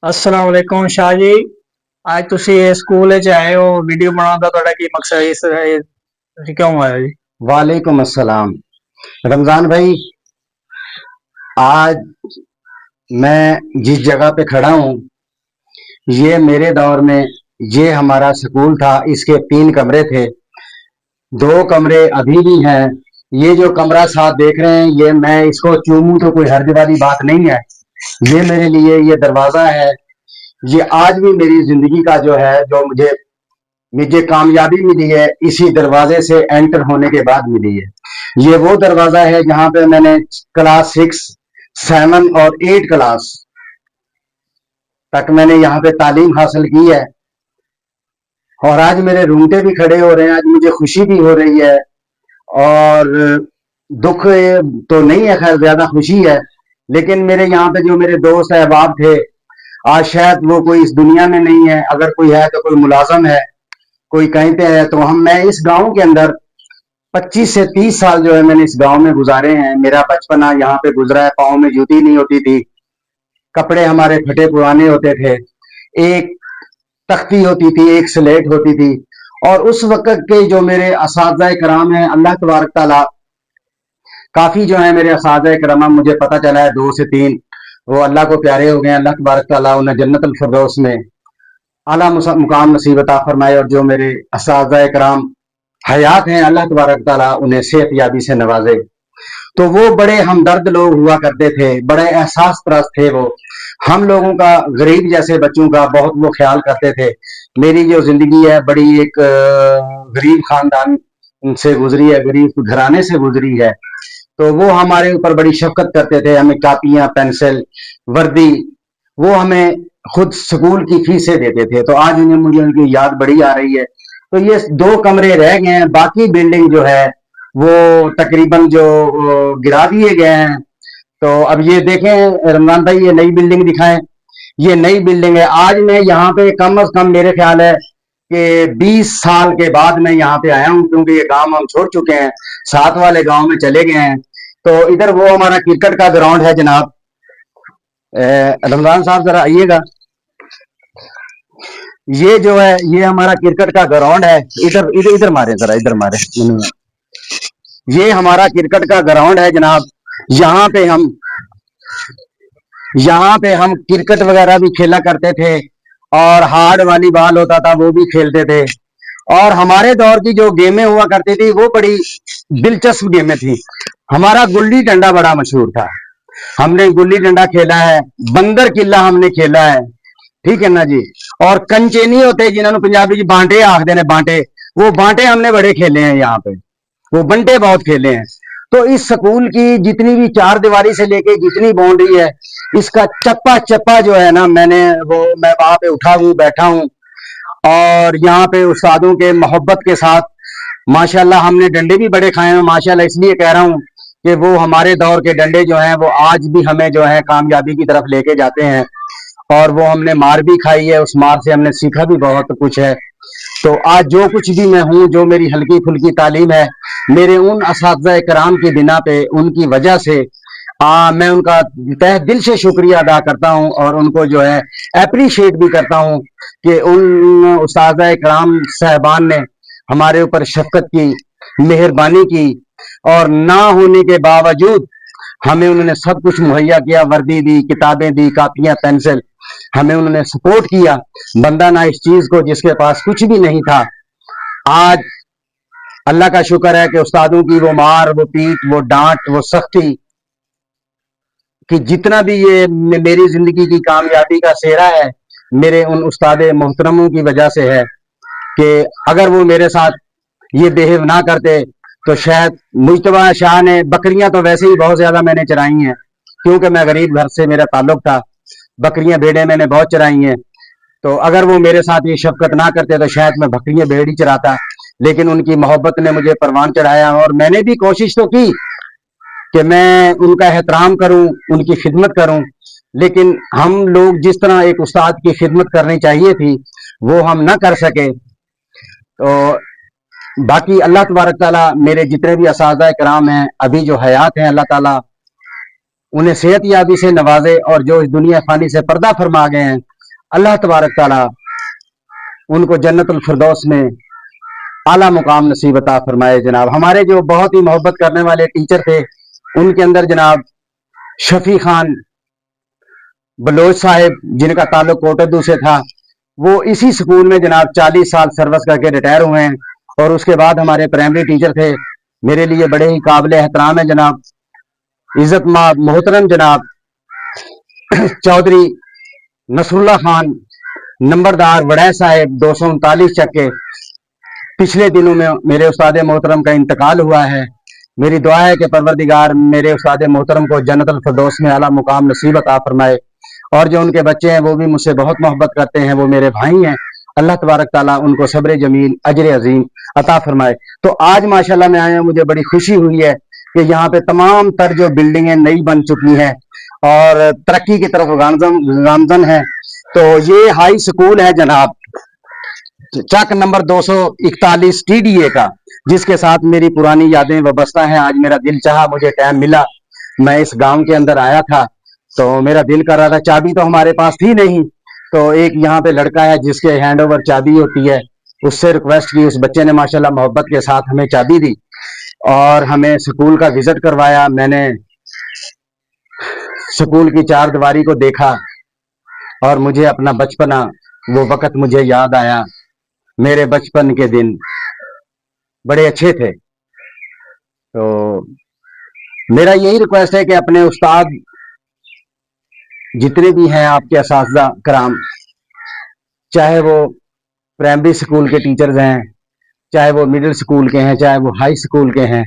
अस्सलाम वालेकुम शाह जी। आज तुसी स्कूल च आए हो, वीडियो बनाने का ਤੁਹਾਡਾ ਕੀ ਮਕਸਦ ਹੈ? ਤੁਸੀਂ क्यों आए हो जी? वालेकुम अस्सलाम। रमजान भाई, आज मैं जिस जगह पे खड़ा हूँ, ये मेरे दौर में ये हमारा स्कूल था। इसके 3 कमरे थे, 2 कमरे अभी भी हैं। ये जो कमरा साथ देख रहे हैं, ये मैं इसको चूमूं तो कोई हर्ज वाली बात नहीं है। ये मेरे लिए ये दरवाजा है। ये आज भी मेरी जिंदगी का जो है, जो मुझे मुझे कामयाबी मिली है, इसी दरवाजे से एंटर होने के बाद मिली है। ये वो दरवाजा है जहां पे मैंने क्लास 6, 7 और 8 क्लास तक मैंने यहाँ पे तालीम हासिल की है। और आज मेरे रूंगटे भी खड़े हो रहे हैं, आज मुझे खुशी भी हो रही है। और दुख तो नहीं है, खैर ज्यादा खुशी है। लेकिन मेरे यहाँ पे जो मेरे दोस्त अहबाब थे, आज शायद वो कोई इस दुनिया में नहीं है। अगर कोई है तो कोई मुलाजम है, कोई कहीं पे है। तो मैं इस गांव के अंदर 25 से 30 साल जो है मैंने इस गांव में गुजारे हैं। मेरा बचपना यहाँ पे गुजरा है। पाँव में जूती नहीं होती थी, कपड़े हमारे फटे पुराने होते थे, एक तख्ती होती थी, एक स्लेट होती थी। और उस वक्त के जो मेरे असातिज़ा कराम हैं, अल्लाह तबारक ताला काफी जो है मेरे असातिज़ा कराम, मुझे पता चला है 2 से 3 वो अल्लाह को प्यारे हो गए। अल्लाह तबारक ताला उन्हें जन्नतुल फिरदौस में आला मुकाम नसीब अता फरमाए। और जो मेरे असातिज़ा कराम हयात हैं, अल्लाह तबारक ताला उन्हें सेहत याबी से नवाजे। तो वो बड़े हमदर्द लोग हुआ करते थे, बड़े एहसास परस्त थे। वो हम लोगों का, गरीब जैसे बच्चों का बहुत वो ख्याल करते थे। मेरी जो जिंदगी है बड़ी एक गरीब खानदान से गुजरी है, गरीब घराने से गुजरी है। तो वो हमारे ऊपर बड़ी शफकत करते थे। हमें कापियां, पेंसिल, वर्दी वो हमें खुद स्कूल की फीसें देते थे। तो आज उन्हें, मुझे उनकी याद बड़ी आ रही है। तो ये 2 कमरे रह गए हैं, बाकी बिल्डिंग जो है वो तकरीबन जो गिरा दिए गए हैं। तो अब ये देखें रमजान भाई, ये नई बिल्डिंग दिखाएं। ये नई बिल्डिंग है। आज मैं यहाँ पे कम अज कम मेरे ख्याल है कि 20 साल के बाद मैं यहाँ पे आया हूँ, क्योंकि ये गांव हम छोड़ चुके हैं, साथ वाले गांव में चले गए हैं। तो इधर वो हमारा क्रिकेट का ग्राउंड है जनाब। रमजान साहब जरा आइएगा। ये जो है ये हमारा क्रिकेट का ग्राउंड है। इधर इधर इधर मारे, जरा इधर मारे। ये हमारा क्रिकेट का ग्राउंड है जनाब। यहाँ पे हम यहाँ पे हम क्रिकेट वगैरह भी खेला करते थे, और हार्ड वाली बॉल होता था वो भी खेलते थे। और हमारे दौर की जो गेमें हुआ करती थी वो बड़ी दिलचस्प गेमें थी। हमारा गुल्ली डंडा बड़ा मशहूर था। हमने गुल्ली डंडा खेला है, बंदर किला हमने खेला है, ठीक है ना जी। और कंचेनी होते जिन्होंने पंजाबी जी बांटे आखते ने, बांटे, वो बांटे हमने बड़े खेले हैं यहाँ पे। वो बंटे बहुत खेले हैं। तो इस स्कूल की जितनी भी 4 दीवारी से लेके जितनी बाउंड्री है, इसका चप्पा चप्पा जो है ना, मैं वहां पे उठा हूँ, बैठा हूँ। और यहाँ पे उस्तादों के मोहब्बत के साथ माशाल्लाह हमने डंडे भी बड़े खाए हैं। माशाल्लाह इसलिए कह रहा हूँ कि वो हमारे दौर के डंडे जो हैं वो आज भी हमें जो है कामयाबी की तरफ लेके जाते हैं। और वो हमने मार भी खाई है, उस मार से हमने सीखा भी बहुत कुछ है। तो आज जो कुछ भी मैं हूँ, जो मेरी हल्की फुल्की तालीम है, मेरे उन असातिज़ा कराम की बिना पे, उनकी वजह से मैं उनका तहे दिल से शुक्रिया अदा करता हूँ। और उनको जो है अप्रिशिएट भी करता हूँ कि उन उस्ताद कराम साहबान ने हमारे ऊपर शफकत की, मेहरबानी की, और ना होने के बावजूद हमें उन्होंने सब कुछ मुहैया किया। वर्दी दी, किताबें दी, कापियां, पेंसिल, हमें उन्होंने सपोर्ट किया। बंदा ना इस चीज को जिसके पास कुछ भी नहीं था। आज अल्लाह का शुक्र है कि उस्तादों की वो मार, वो पीट, वो डांट, वो सख्ती, कि जितना भी ये मेरी जिंदगी की कामयाबी का सेहरा है, मेरे उन उस्ताद मोहतरमों की वजह से है। कि अगर वो मेरे साथ ये बिहेव ना करते तो शायद मुजतबा शाह ने, बकरियां तो वैसे ही बहुत ज्यादा मैंने चराई हैं, क्योंकि मैं गरीब घर से मेरा ताल्लुक था। बकरियां भेड़ें मैंने बहुत चराई हैं। तो अगर वो मेरे साथ ये शफकत ना करते तो शायद मैं बकरियां भेड़ ही चराता। लेकिन उनकी मोहब्बत ने मुझे परवान चढ़ाया, और मैंने भी कोशिश तो की कि मैं उनका एहतराम करूं, उनकी खिदमत करूं। लेकिन हम लोग जिस तरह एक उस्ताद की खिदमत करनी चाहिए थी, वो हम ना कर सके। तो बाकी अल्लाह तबारक ताला मेरे जितने भी असातिज़ा कराम हैं, अभी जो हयात हैं, अल्लाह ताला उन्हें सेहत याबी से नवाजे। और जो इस दुनिया फानी से पर्दा फरमा गए हैं, अल्लाह तबारक ताला उनको जन्नतुल फिरदौस में आला मुकाम नसीब अता फरमाए। जनाब हमारे जो बहुत ही मोहब्बत करने वाले टीचर थे, उनके अंदर जनाब शफी खान बलोच साहिब, जिनका ताल्लुक कोटद्दू से था, वो इसी स्कूल में जनाब 40 साल सर्विस करके रिटायर हुए हैं। और उसके बाद हमारे प्राइमरी टीचर थे, मेरे लिए बड़े ही काबिल एहतराम है जनाब, इज्जत मोहतरम जनाब चौधरी नसरुल्लाह खान नंबरदार वड़ै साहिब 239 चक्के। पिछले दिनों में मेरे उस्ताद मोहतरम का इंतकाल हुआ है। मेरी दुआ है कि परवरदिगार मेरे उस्ताद मोहतरम को जन्नतुल फिरदौस में आला मुकाम नसीब अता फरमाए। और जो उनके बच्चे हैं वो भी मुझसे बहुत मोहब्बत करते हैं, वो मेरे भाई हैं। अल्लाह तबारक ताला उनको सब्र जमील अजर अजीम अता फरमाए। तो आज माशाल्लाह मैं आया, मुझे बड़ी खुशी हुई है कि यहाँ पे तमाम तर जो बिल्डिंगें नई बन चुकी हैं और तरक्की की तरफ गामजन है। तो ये हाई स्कूल है जनाब चक नंबर 241 TDA का, जिसके साथ मेरी पुरानी यादें वाबस्ता हैं। आज मेरा दिल चाहा, मुझे टाइम मिला, मैं इस गांव के अंदर आया था, तो मेरा दिल कर रहा था। चाबी तो हमारे पास थी नहीं, तो एक यहाँ पे लड़का है जिसके हैंड ओवर चाबी होती है, उससे रिक्वेस्ट की। उस बच्चे ने माशाल्लाह मोहब्बत के साथ हमें चाबी दी और हमें स्कूल का विजिट करवाया। मैंने स्कूल की चार दीवारी को देखा और मुझे अपना बचपना, वो वक्त मुझे याद आया। मेरे बचपन के दिन बड़े अच्छे थे। तो मेरा यही रिक्वेस्ट है कि अपने उस्ताद जितने भी हैं, आपके असातिज़ा कराम, चाहे वो प्राइमरी स्कूल के टीचर्स हैं, चाहे वो मिडिल स्कूल के हैं, चाहे वो हाई स्कूल के हैं,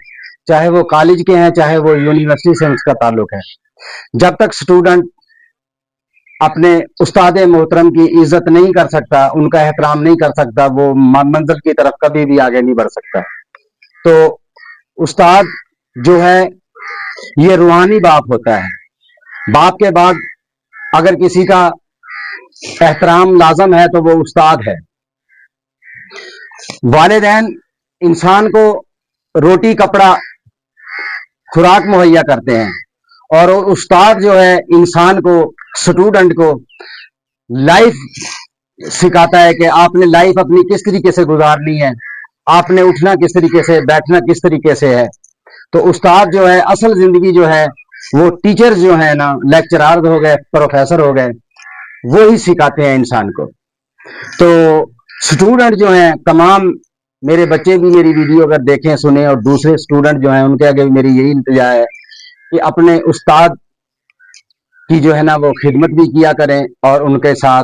चाहे वो कॉलेज के हैं, चाहे वो यूनिवर्सिटी से उसका ताल्लुक है, जब तक स्टूडेंट अपने उस्ताद मोहतरम की इज्जत नहीं कर सकता, उनका एहतराम नहीं कर सकता, वो मंजिल की तरफ कभी भी आगे नहीं बढ़ सकता। तो उस्ताद जो है ये रूहानी बाप होता है। बाप के बाद अगर किसी का एहतराम लाजम है तो वो उस्ताद है। वालिदैन इंसान को रोटी कपड़ा खुराक मुहैया करते हैं, और उस्ताद जो है इंसान को, स्टूडेंट को लाइफ सिखाता है कि आपने लाइफ अपनी किस तरीके से गुजारनी है, आपने उठना किस तरीके से, बैठना किस तरीके से है। तो उस्ताद जो है असल जिंदगी जो है वो टीचर जो है ना, लेक्चरार हो गए, प्रोफेसर हो गए, वो ही सिखाते हैं इंसान को। तो स्टूडेंट जो हैं तमाम, मेरे बच्चे भी मेरी वीडियो अगर देखें सुने, और दूसरे स्टूडेंट जो हैं उनके आगे भी मेरी यही इल्तिजा है कि अपने उस्ताद की जो है ना वो खिदमत भी किया करें, और उनके साथ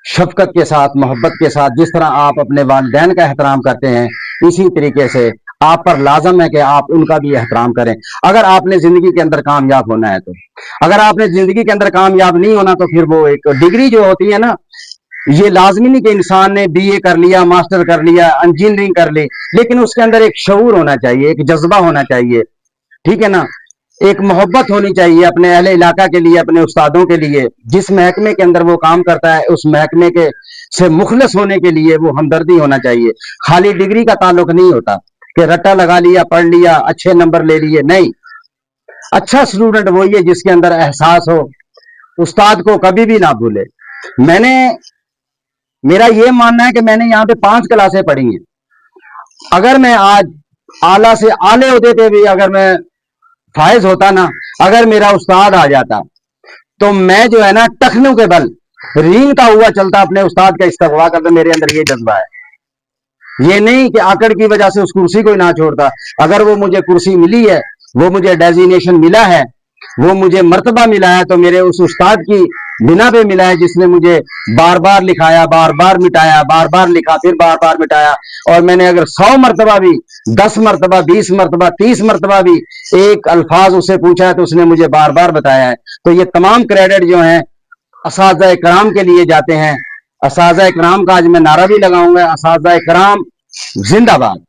शफकत के साथ, मोहब्बत के साथ, जिस तरह आप अपने वालिदैन का एहतराम करते हैं, इसी तरीके से आप पर लाजम है कि आप उनका भी एहतराम करें। अगर आपने जिंदगी के अंदर कामयाब होना है तो, अगर आपने जिंदगी के अंदर कामयाब नहीं होना तो फिर वो एक डिग्री जो होती है ना, ये लाजमी नहीं कि इंसान ने BA कर लिया, मास्टर कर लिया, इंजीनियरिंग कर ली, लेकिन उसके अंदर एक शऊर होना चाहिए, एक जज्बा होना चाहिए, ठीक है ना, एक मोहब्बत होनी चाहिए अपने अहले इलाका के लिए, अपने उस्तादों के लिए। जिस महकमे के अंदर वो काम करता है उस महकमे के से मुखलस होने के लिए वो हमदर्दी होना चाहिए। खाली डिग्री का ताल्लुक नहीं होता कि रट्टा लगा लिया, पढ़ लिया, अच्छे नंबर ले लिए, नहीं। अच्छा स्टूडेंट वही है जिसके अंदर एहसास हो, उस्ताद को कभी भी ना भूले। मेरा ये मानना है कि मैंने यहाँ पे 5 क्लासें पढ़ी हैं। अगर मैं आज आला से आले होते थे भी अगर मैं फायज होता ना, अगर मेरा उस्ताद आ जाता तो मैं जो है ना टखनों के बल रींगता हुआ चलता, अपने उस्ताद का इस्तकबाल करता। मेरे अंदर ये जज्बा है, ये नहीं कि आकड़ की वजह से उस कुर्सी को ही ना छोड़ता। अगर वो मुझे कुर्सी मिली है, वो मुझे डेजिग्नेशन मिला है, वो मुझे मर्तबा मिला है, तो मेरे उस उस्ताद की बिना पे मिला है जिसने मुझे बार बार लिखाया, बार बार मिटाया, बार बार लिखा, फिर बार बार मिटाया। और मैंने अगर 100 मरतबा भी, 10 मरतबा, 20 मरतबा, 30 मरतबा भी एक अल्फाज उससे पूछा है तो उसने मुझे बार बार बताया है। तो ये तमाम क्रेडिट जो है असातिज़ा इकराम के लिए जाते हैं। असातिज़ा इकराम का आज मैं नारा भी लगाऊंगा, असातिज़ा इकराम जिंदाबाद।